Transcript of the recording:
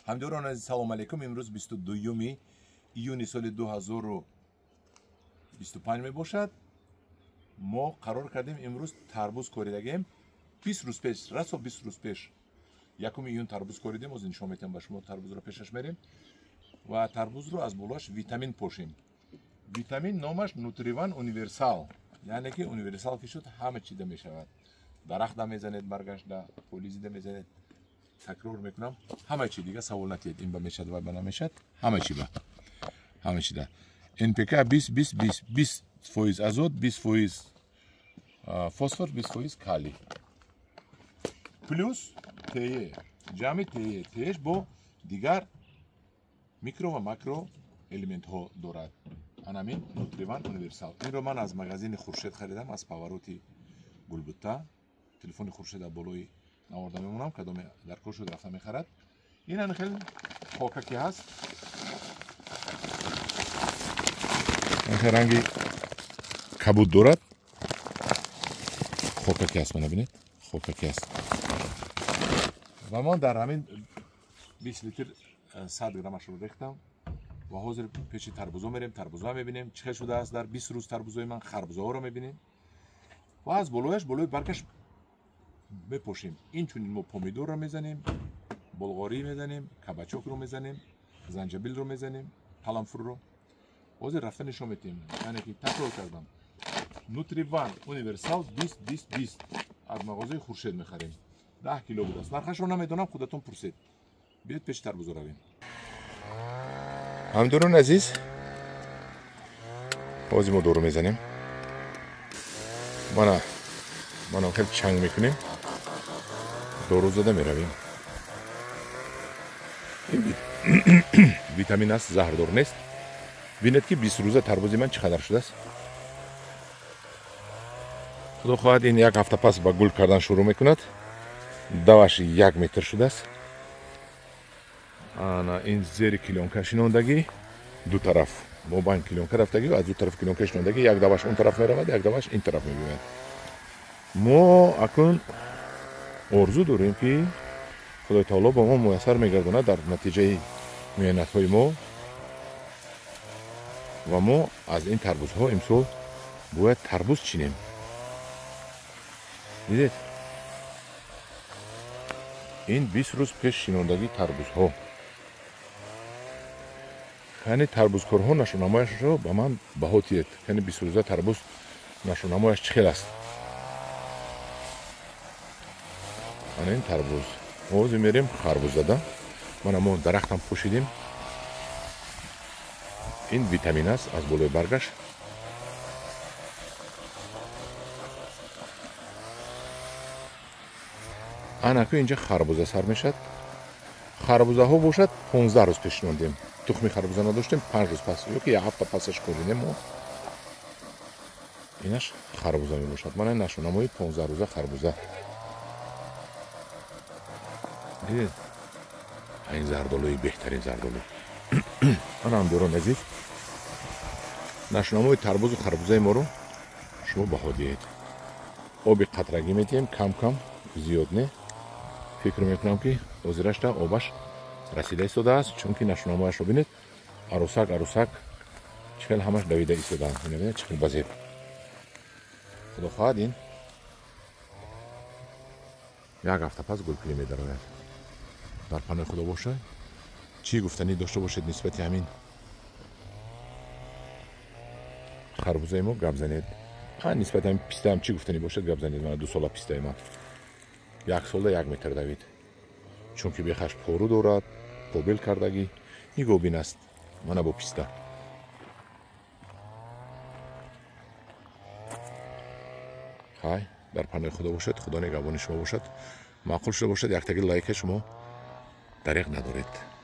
ҳамдиёрон азиз салом алейкум. имрӯз 22 июни соли 2025 мебошад. мо қарор кардем имрӯз тарбуз коридагем. 20 рӯз пеш, расо 20 рӯз пеш 1 июн тарбуз коридем. ҳозир нишон медиҳам ба шумо тарбузро пешаш мерем ва тарбузро аз болош витамин пошим. витамин номаш Nutrivan универсал, яъне ки универсал ки шуд ҳама чида мешавад. дарахта мезанед, баргашта полизида мезанед. تکرار میکنم همه چی دیگه سوال نتید این با میشد و با نمیشد همه چی با همه چی ده NPK 20% آزوت 20% فسفر 20% کالی پلوس تی جامع تیش با دیگر میکرو و ماکرو الیمنت ها دارد. همین نوتریوان اونیورسال. این رو من از مغازین خورشید خریدم، از پاوروتی گلبوتا. تلفن خورشید بالای آورده میمونم کدوم در کورشود رفته میخرد. این خیلی خوککی هست. این رنگی کبود دارد. خوککی هست، ببینید خوککی هست. و ما در همین 20 لیتر 100 گرمش رو ریختم و حاضر پیش تربوزا میریم. تربوزا میبینیم چه شده است. در 20 روز تربوزای من خربوزه ها رو میبینیم و از بالای برگش بپوشیم. این چون ما پومیدور رو میزنیم، بلغاری میزنیم، کبچوک رو میزنیم، زنجبیل رو میزنیم، قلمفر رو. حاضر رفته نشون میدیم. یعنی که تکرار کردم. نوتریوان اونیورسال 20 از مغازه خورشید میخریم. 10 کیلو بود است. نرخش رو نمیدونم، خودتون پرسید. بیاید پیش تربوزا رویم. همدورون عزیز، بازی ما دورو میزنیم. ما خیلی چنگ میکنیم. دورو زده میرویم. این ویتامین است، زهردار نیست. ببینید که 20 روزه تربوزی من چقدر شده است. خدا خواهد این یک هفته پس با گل کردن شروع میکند. دوش 1 متر شده است. این زیر کلونکه شنوندگی دو طرف با بین کلونکه رفتگی و از دو طرف کلونکه شنوندگی یک دوش اون طرف میرود، یک دوش این طرف میبیند. ما اکنون آرزو داریم که خدای تعالی با ما میسر میگردونه در نتیجه محنت های ما و ما از این تربوز ها امسال باید تربوز چینیم. دیدید این 20 روز پیش شنوندگی تربوز ها. یعنی تربوزکارها نشونامایش رو با من بهاتید. یعنی 20 روزه تربوز نشونامایش چخیل است. من این تربوز موزی میریم خربوز زدم. ما درختم پوشیدیم. این ویتامین است از بالای برگش. که اینجا خربوزه سر میشد. خربوزه ها باشد 15 روز پیش شنوندیم. تخمی خربوزه نداشتیم 5 روز پس یا که یک هفته پسش کوریدیم ما. اینش خربوزه می باشد. من نشونمای 15 روزه خربوزه. دیدید این زردالوی بهترین زردالو. من هم دوران عزیز نشونمای تربوز و خربوزه ما رو شما بها دید. آب قطرگی میدیم کم کم، زیاد نه. فکر میکنم که حاضرش تا آبش رسیده ایستاده است، چون که نشونامه‌اش رو ببینید عروسک چخیل همش دویده ایستاده است. ببینید چخیل بازی. خدا خواهد این یک هفته پس گلپری می‌دارد. در پناه خدا باشه. چی گفتنی داشته باشید نسبت همین خربوزه ما گپ زنید. نسبت همین پیسته هم چی گفتنی باشد گپ زنید. من 2 سال پیسته ما 1 ساله 1 متر دوید. چون که بیخش پارو دارد، پابل کردگی این گوبین است. من با پیسته خواهی در پناه خدا باشد. خدا نگهبان شما باشد. معقول شده باشد یک تگه لایک شما دریغ ندارید.